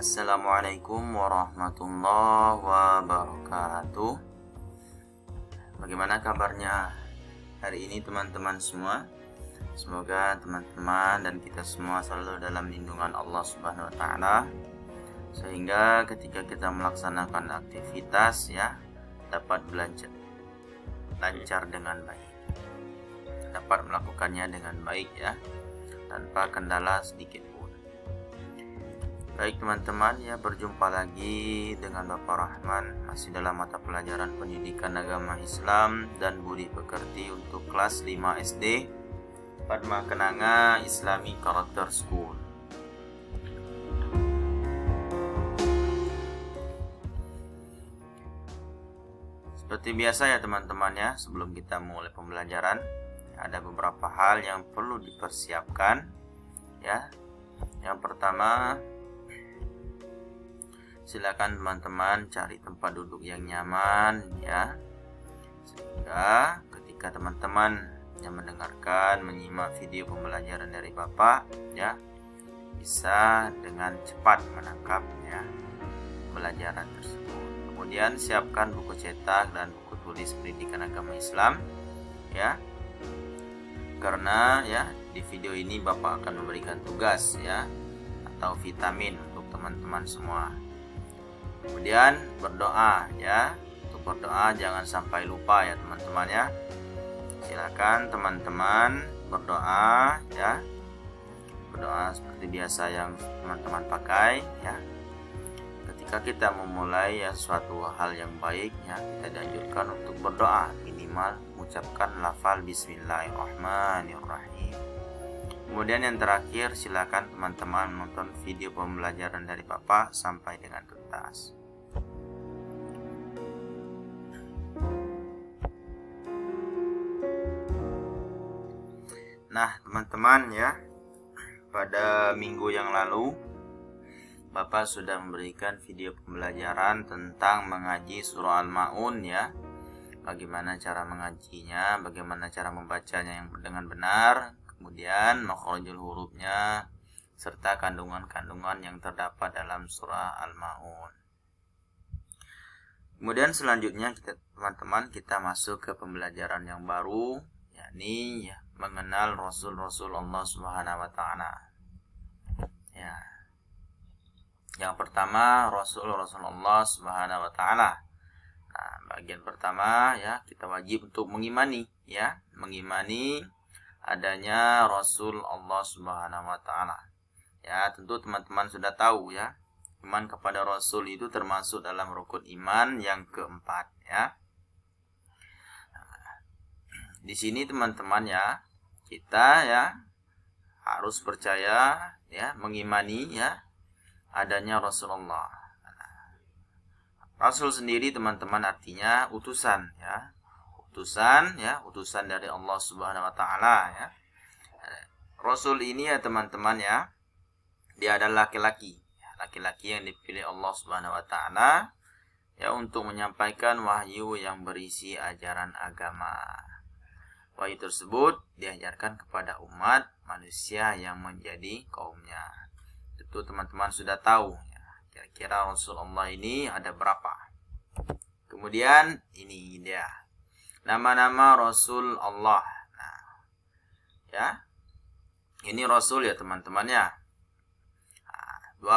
Assalamualaikum warahmatullahi wabarakatuh. Bagaimana kabarnya hari ini teman-teman semua? Semoga teman-teman dan kita semua selalu dalam lindungan Allah Subhanahu wa taala, sehingga ketika kita melaksanakan aktivitas dapat lancar dengan baik. Dapat melakukannya dengan baik tanpa kendala sedikit pun. Baik teman-teman, berjumpa lagi dengan Bapak Rahman, masih dalam mata pelajaran pendidikan agama Islam dan budi pekerti untuk kelas 5 SD Padma Kenanga Islamic Character School. Seperti biasa teman-teman, sebelum kita mulai pembelajaran ada beberapa hal yang perlu dipersiapkan. Yang pertama, silakan teman-teman cari tempat duduk yang nyaman sehingga ketika teman-teman yang mendengarkan, menyimak video pembelajaran dari Bapak bisa dengan cepat menangkap pembelajaran tersebut. Kemudian siapkan buku cetak dan buku tulis pendidikan agama Islam karena di video ini Bapak akan memberikan tugas atau vitamin untuk teman-teman semua. Kemudian berdoa untuk berdoa jangan sampai lupa teman-teman Silakan teman-teman berdoa berdoa seperti biasa yang teman-teman pakai Ketika kita memulai suatu hal yang baik kita dianjurkan untuk berdoa, minimal mengucapkan lafal Bismillahirrahmanirrahim. Kemudian yang terakhir, silakan teman-teman menonton video pembelajaran dari Bapak sampai dengan tuntas. Nah teman-teman pada minggu yang lalu Bapak sudah memberikan video pembelajaran tentang mengaji surah Al-Ma'un bagaimana cara mengajinya, bagaimana cara membacanya yang dengan benar, kemudian makhrajul hurufnya serta kandungan-kandungan yang terdapat dalam surah Al-Ma'un. Kemudian selanjutnya teman-teman kita masuk ke pembelajaran yang baru, yakni mengenal Rasul-Rasul Allah Subhanahu wa taala. Yang pertama Rasul-Rasul Allah Subhanahu wa taala. Nah, bagian pertama kita wajib untuk mengimani mengimani adanya Rasul Allah Subhanahu wa taala. Tentu teman-teman sudah tahu iman kepada Rasul itu termasuk dalam rukun iman yang keempat Di sini teman-teman kita harus percaya mengimani adanya Rasulullah. Rasul sendiri teman-teman artinya utusan utusan dari Allah Subhanahu wa taala Rasul ini teman-teman dia adalah laki-laki yang dipilih Allah Subhanahu wa taala untuk menyampaikan wahyu yang berisi ajaran agama. Wahyu tersebut diajarkan kepada umat manusia yang menjadi kaumnya. Tentu teman-teman sudah tahu kira-kira Rasulullah ini ada berapa. Kemudian ini dia nama-nama Rasul Allah. Ini Rasul teman-teman 25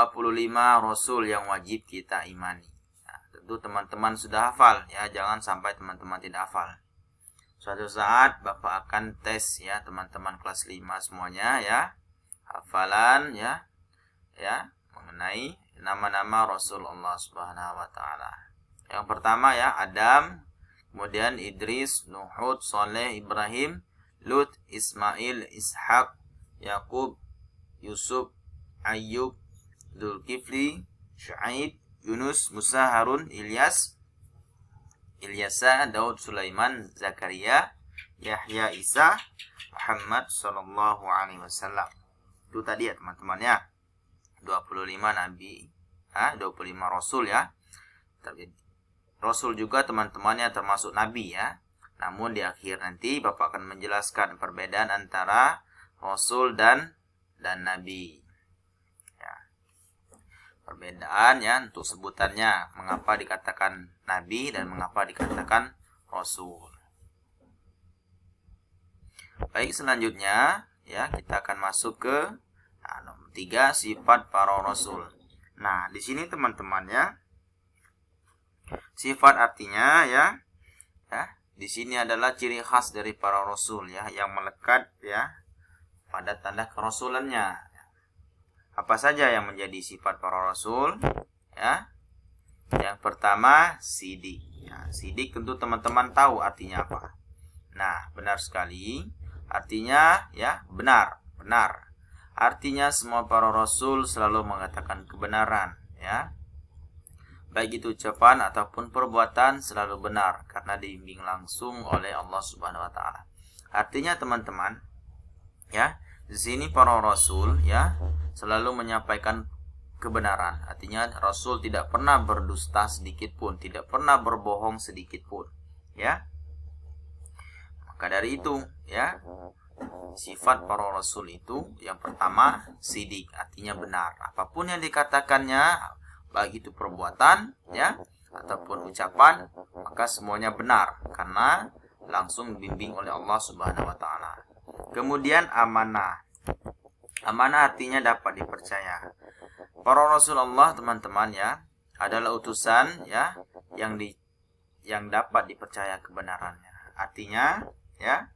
Rasul yang wajib kita imani. Tentu teman-teman sudah hafal jangan sampai teman-teman tidak hafal. Suatu saat Bapak akan tes teman-teman kelas 5 semuanya hafalan mengenai nama-nama Rasul Allah Subhanahu wa taala. Yang pertama Adam, kemudian Idris, Nuh, Saleh, Ibrahim, Lut, Ismail, Ishak, Yakub, Yusuf, Ayyub, Dzulkifli, Syuaib, Yunus, Musa, Harun, Ilyasa, Daud, Sulaiman, Zakaria, Yahya, Isa, Muhammad sallallahu alaihi wasallam. Itu tadi teman-teman 25 nabi, 25 rasul Rasul juga teman-temannya termasuk nabi Namun di akhir nanti Bapak akan menjelaskan perbedaan antara rasul dan nabi. Perbedaan ya untuk sebutannya, mengapa dikatakan nabi dan mengapa dikatakan rasul. Baik, selanjutnya ya kita akan masuk ke nomor 3, sifat para rasul. Nah, di sini teman-teman ya, sifat artinya ya di sini adalah ciri khas dari para rasul ya, yang melekat ya pada tanda kerasulannya. Apa saja yang menjadi sifat para rasul ya? Yang pertama, sidik ya. Sidik tentu teman-teman tahu artinya apa. Nah, benar sekali. Artinya ya benar. Artinya semua para rasul selalu mengatakan kebenaran ya. Baik itu ucapan ataupun perbuatan selalu benar karena dibimbing langsung oleh Allah Subhanahu wa taala. Artinya teman-teman ya, di sini para rasul ya selalu menyampaikan kebenaran. Artinya rasul tidak pernah berdusta sedikit pun, tidak pernah berbohong sedikit pun ya. Maka dari itu ya, sifat para rasul itu yang pertama sidik, artinya benar. Apapun yang dikatakannya, baik itu perbuatan ya ataupun ucapan, maka semuanya benar karena langsung dibimbing oleh Allah Subhanahu wa taala. Kemudian amanah. Amanah artinya dapat dipercaya. Para Rasulullah teman-teman ya adalah utusan ya yang dapat dipercaya kebenarannya. Artinya ya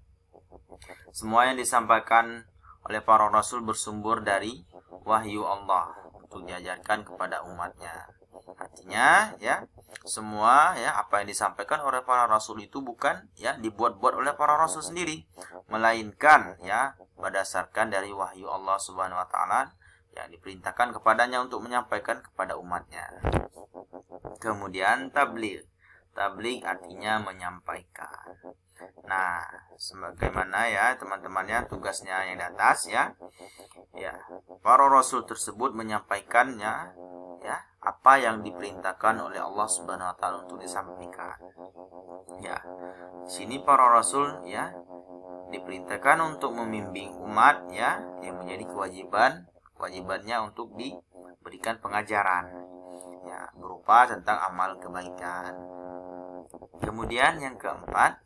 semua yang disampaikan oleh para rasul bersumber dari wahyu Allah untuk diajarkan kepada umatnya. Artinya ya semua ya apa yang disampaikan oleh para rasul itu bukan ya dibuat-buat oleh para rasul sendiri, melainkan ya berdasarkan dari wahyu Allah Subhanahu wa taala yang diperintahkan kepadanya untuk menyampaikan kepada umatnya. Kemudian tabligh. Tabligh artinya menyampaikan. Nah, sebagaimana ya teman-temannya tugasnya yang di atas ya. Ya, para rasul tersebut menyampaikannya ya apa yang diperintahkan oleh Allah Subhanahu wa taala untuk disampaikan. Ya. Di sini para rasul ya diperintahkan untuk membimbing umat ya, yang menjadi kewajibannya untuk diberikan pengajaran ya berupa tentang amal kebaikan. Kemudian yang keempat,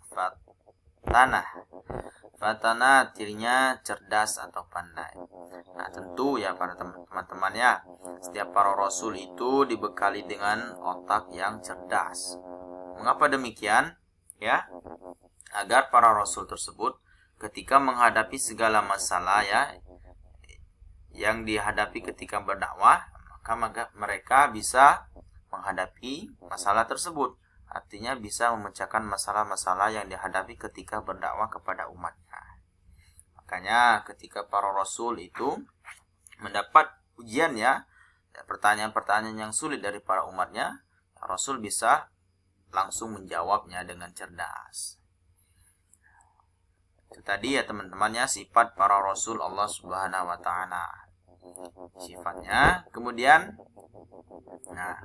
Fatanah artinya cerdas atau pandai. Nah, tentu ya para teman-teman ya, setiap para rasul itu dibekali dengan otak yang cerdas. Mengapa demikian? Ya, agar para rasul tersebut ketika menghadapi segala masalah ya yang dihadapi ketika berdakwah, maka mereka bisa menghadapi masalah tersebut. Artinya bisa memecahkan masalah-masalah yang dihadapi ketika berdakwah kepada umatnya. Makanya ketika para rasul itu mendapat ujian ya, pertanyaan-pertanyaan yang sulit dari para umatnya, rasul bisa langsung menjawabnya dengan cerdas. Itu tadi ya teman-temannya sifat para rasul Allah Subhanahu wa taala. Sifatnya. Kemudian nah,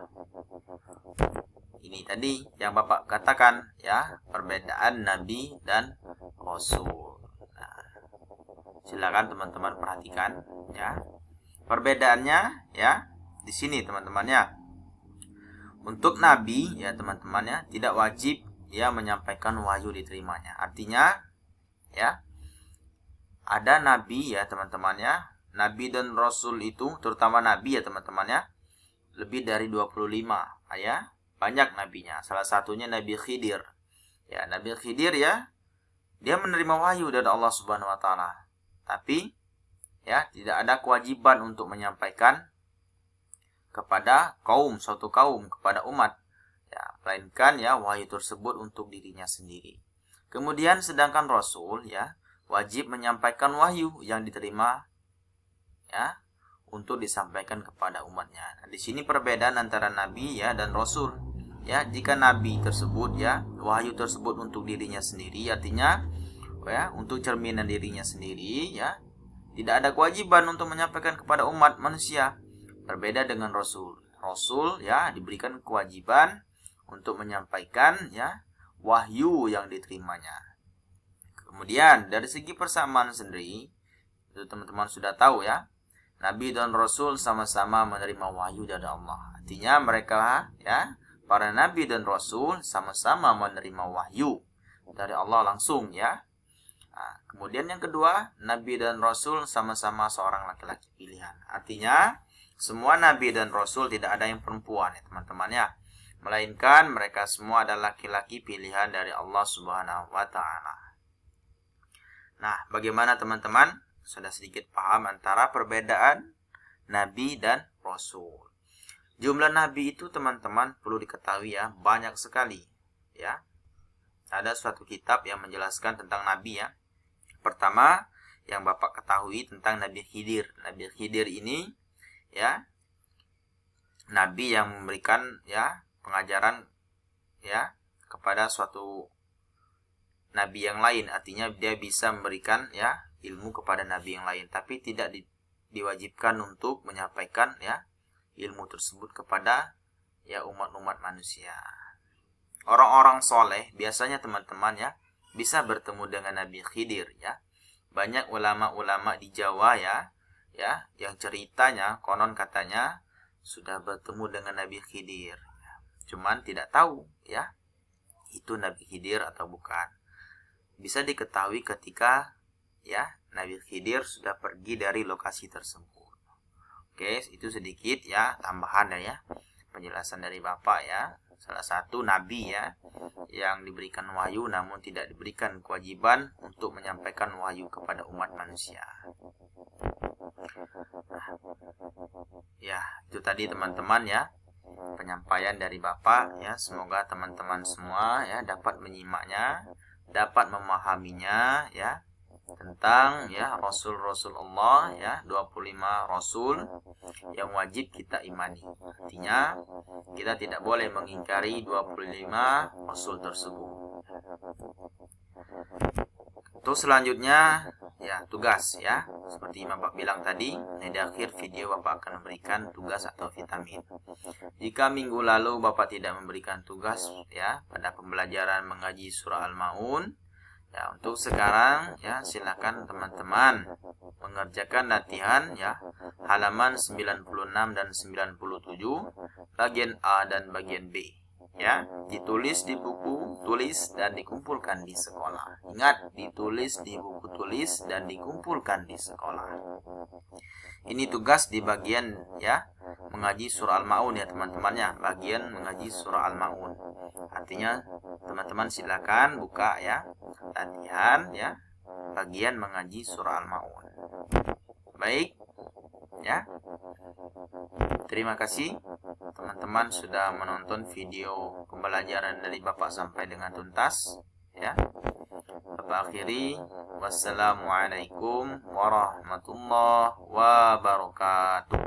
ini tadi yang Bapak katakan ya, perbedaan nabi dan rasul. Nah, silakan teman-teman perhatikan ya. Perbedaannya ya di sini teman-temannya. Untuk nabi ya teman-temannya tidak wajib ya menyampaikan wahyu diterimanya. Artinya ya ada nabi ya teman-temannya. Nabi dan rasul itu terutama nabi ya teman-temannya lebih dari 25 ya. Banyak nabinya. Salah satunya Nabi Khidir. Ya, Nabi Khidir ya, dia menerima wahyu dari Allah Subhanahu wa taala. Tapi ya, tidak ada kewajiban untuk menyampaikan kepada suatu kaum, kepada umat. Ya, melainkan ya wahyu tersebut untuk dirinya sendiri. Kemudian sedangkan rasul ya, wajib menyampaikan wahyu yang diterima ya untuk disampaikan kepada umatnya. Nah, di sini perbedaan antara nabi ya dan rasul. Ya, jika nabi tersebut ya wahyu tersebut untuk dirinya sendiri, artinya ya untuk cerminan dirinya sendiri ya, tidak ada kewajiban untuk menyampaikan kepada umat manusia. Berbeda dengan rasul. Rasul ya diberikan kewajiban untuk menyampaikan ya wahyu yang diterimanya. Kemudian dari segi persamaan sendiri, itu teman-teman sudah tahu ya. Nabi dan Rasul sama-sama menerima wahyu dari Allah. Artinya mereka ya, para Nabi dan Rasul sama-sama menerima wahyu dari Allah langsung ya. Nah, kemudian yang kedua, Nabi dan Rasul sama-sama seorang laki-laki pilihan. Artinya semua Nabi dan Rasul tidak ada yang perempuan ya teman-teman ya. Melainkan mereka semua adalah laki-laki pilihan dari Allah Subhanahu wa Ta'ala. Nah, bagaimana teman-teman? Sudah sedikit paham antara perbedaan Nabi dan Rasul. Jumlah Nabi itu teman-teman perlu diketahui ya, banyak sekali ya. Ada suatu kitab yang menjelaskan tentang Nabi ya. Pertama, yang Bapak ketahui tentang Nabi Khidir. Nabi Khidir ini ya, Nabi yang memberikan ya pengajaran ya kepada suatu Nabi yang lain. Artinya dia bisa memberikan ya ilmu kepada Nabi yang lain, tapi tidak diwajibkan untuk menyampaikan ya ilmu tersebut kepada ya umat-umat manusia. Orang-orang soleh biasanya teman-teman ya bisa bertemu dengan Nabi Khidir ya. Banyak ulama-ulama di Jawa ya yang ceritanya konon katanya sudah bertemu dengan Nabi Khidir. Cuman tidak tahu ya itu Nabi Khidir atau bukan. Bisa diketahui ketika ya Nabi Khidir sudah pergi dari lokasi tersebut. Oke, itu sedikit ya tambahan ya penjelasan dari Bapak ya. Salah satu nabi ya yang diberikan wahyu namun tidak diberikan kewajiban untuk menyampaikan wahyu kepada umat manusia. Ya, itu tadi teman-teman ya penyampaian dari Bapak ya. Semoga teman-teman semua ya dapat menyimaknya, dapat memahaminya ya tentang ya Rasul-Rasul Allah ya, 25 Rasul yang wajib kita imani. Artinya kita tidak boleh mengingkari 25 Rasul tersebut. Untuk selanjutnya ya tugas ya, seperti Bapak bilang tadi di akhir video Bapak akan memberikan tugas atau vitamin. Jika minggu lalu Bapak tidak memberikan tugas ya pada pembelajaran mengaji surah Al-Maun, ya, untuk sekarang ya silakan teman-teman mengerjakan latihan ya halaman 96 dan 97 bagian A dan bagian B ya, ditulis di buku tulis dan dikumpulkan di sekolah. Ingat, ditulis di buku tulis dan dikumpulkan di sekolah. Ini tugas di bagian ya mengaji surah Al-Maun ya teman-temannya, bagian mengaji surah Al-Maun. Artinya teman-teman silakan buka ya latihan ya bagian mengaji surah Al-Maun. Baik ya. Terima kasih teman-teman sudah menonton video pembelajaran dari Bapak sampai dengan tuntas ya. Bapak akhiri, wassalamualaikum warahmatullahi wabarakatuh.